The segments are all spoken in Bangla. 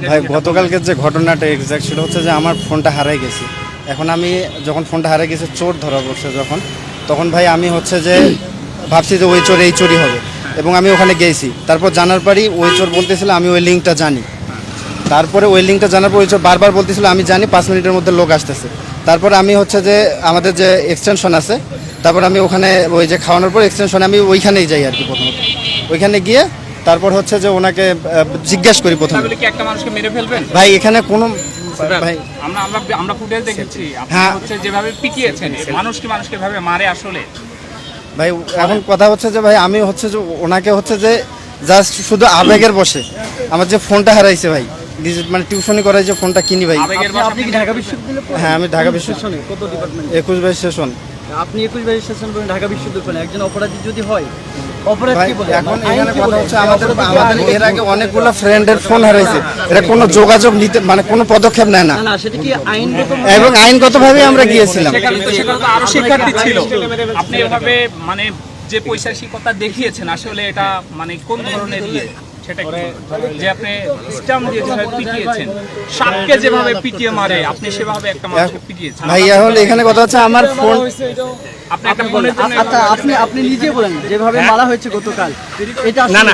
ভাই গতকালকে যে ঘটনাটা এক্স্যাক্ট সেটা হচ্ছে যে আমার ফোনটা হারাই গেছে। এখন আমি যখন ফোনটা হারাই গেছে, চোর ধরা পড়ছে তখন ভাই আমি হচ্ছে যে ভাবছি যে ওই চোর এই চোরই হবে, এবং আমি ওখানে গেছি। তারপর জানার পরই ওই চোর বলতেছিল আমি ওই লিঙ্কটা জানি। তারপরে ওই লিঙ্কটা জানার পর ওই চোর বারবার বলতেছিল আমি জানি, 5 মিনিটের মধ্যে লোক আসতেছে। তারপর আমি হচ্ছে যে আমাদের যে এক্সটেনশন আছে, তারপর আমি ওখানে ওই যে খাওয়ানোর পর এক্সটেনশনে আমি ওইখানেই যাই আর কি। প্রথমত ওইখানে গিয়ে তারপর হচ্ছে যে ওনাকে জিজ্ঞেস করি প্রথমে, একটা মানুষকে মেরে ফেলবেন ভাই এখানে কোনো ভাই আমরা ফুটেজ দেখেছি আপনি হ্যাঁ। হচ্ছে যেভাবে পিটিয়েছেন মানুষকে ভাবে মারে আসলে ভাই এখন কথা হচ্ছে যে ভাই আমি হচ্ছে যে ওনাকে হচ্ছে যে জাস্ট শুধু আবেগের বসে আমার যে ফোনটা হারাইছে ভাই, মানে টিউশনি করাই যে ফোনটা কিনি ভাই। আপনি কি ঢাকা বিশ্ববিদ্যালয়ে হ্যাঁ আমি ঢাকা বিশ্ববিদ্যালয়ে কত ডিপার্টমেন্ট? 21 সেশন। আপনি 21 সেশন করেন ঢাকা বিশ্ববিদ্যালয়ে, একজন অপরাধী যদি হয় অপরাধ ভাই কি বলে? এখন এখানে কথা হচ্ছে আমাদের এর আগে অনেকগুলো ফ্রেন্ডের ফোন হারাইছে, এটা কোনো যোগাযোগ নিতে মানে কোনো পদক্ষেপ নেয় না, না না, সেটা কি আইনগত? এবং আইনগতভাবে আমরা গিয়েছিলাম। সেখানে তো আরো শিক্ষার্থী ছিল, আপনি এভাবে মানে যে পৈশাচিকতা দেখিয়েছেন আসলে এটা মানে কোন ধরনের ইয়ে সেটা কি? যে আপনি স্টাম্প দিয়ে যেভাবে পিটিয়েছেন, সাপকে যেভাবে পিটিয়ে মারে আপনি সেভাবে একটা মানুষকে পিটিয়েছেন। ভাই এখন এখানে কথা হচ্ছে আমার ফোন, আপনি একটা ফোনের জন্য আচ্ছা আপনি নিজে বলেন যেভাবে মারা হয়েছে গতকাল, এটা না, না,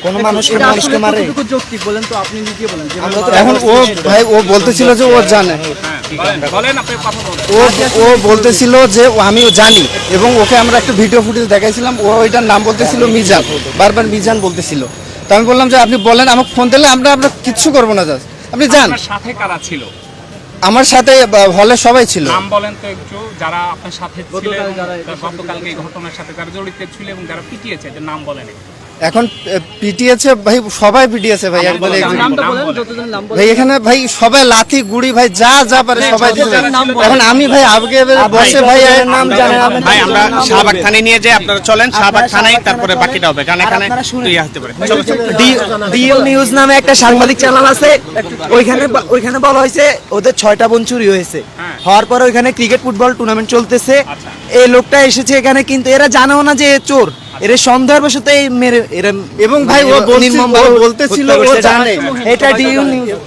কোন মানুষকে মারে কতটুকু যৌক্তিক বলেন তো? আপনি নিজে বলেন যেভাবে এখন ও ভাই ও বলতেছিল যে ও জানে, বলেন আপনি কথা বলেন। ও বলতেছিল যে আমিও জানি, এবং ওকে আমরা একটা ভিডিও ফুটেজ দেখাইছিলাম, ও ওইটার নাম বলতেছিল মিজান, বারবার মিজান বলতেছিল। তো আমি বললাম যে আপনি বলেন, আমাকে ফোন দিলে আমরা কিচ্ছু করবো না, জাস্ট আপনি যান। আপনার সাথে কারা ছিল? আমার সাথে হলে সবাই ছিল। নাম বলেন তো একটু, যারা আপনার সাথে ছিল গতকালকে এই ঘটনার সাথে যারা জড়িত ছিল এবং যারা পিটিয়েছে, এদের নাম বলেন। এখন পিটিয়েছে ভাই, সবাই পিটিয়েছে ভাই, একবারে নামটা বলেন, যতজন নাম বলেন। ভাই এখানে ভাই সবাই লাথি গুড়ি ভাই যা পারে সবাই দিচ্ছে। এখন আমি ভাই আগে বসে ভাই এর নাম জানেন ভাই, আমরা শাহবাগ থানায় নিয়ে যাই, আপনারা চলেন শাহবাগ থানায়, তারপরে বাকিটা হবে, কারণ এখানে ইয়ে হতে পারে। ডিএল নিউজ নামে একটা সাংবাদিক চ্যানেল আছে, ওইখানে বলা হয়েছে ওদের 6টা বোন চুরি হয়েছে। হওয়ার পরে ওইখানে ক্রিকেট ফুটবল টুর্নামেন্ট চলতেছে, এই লোকটা এসেছে এখানে, কিন্তু এরা জানেও না যে চোর, এরা সন্দেহের বশত এই মেরে এরা, এবং ভাই ও বলতেছিল ও জানে। এটা ডিএল নিউজ।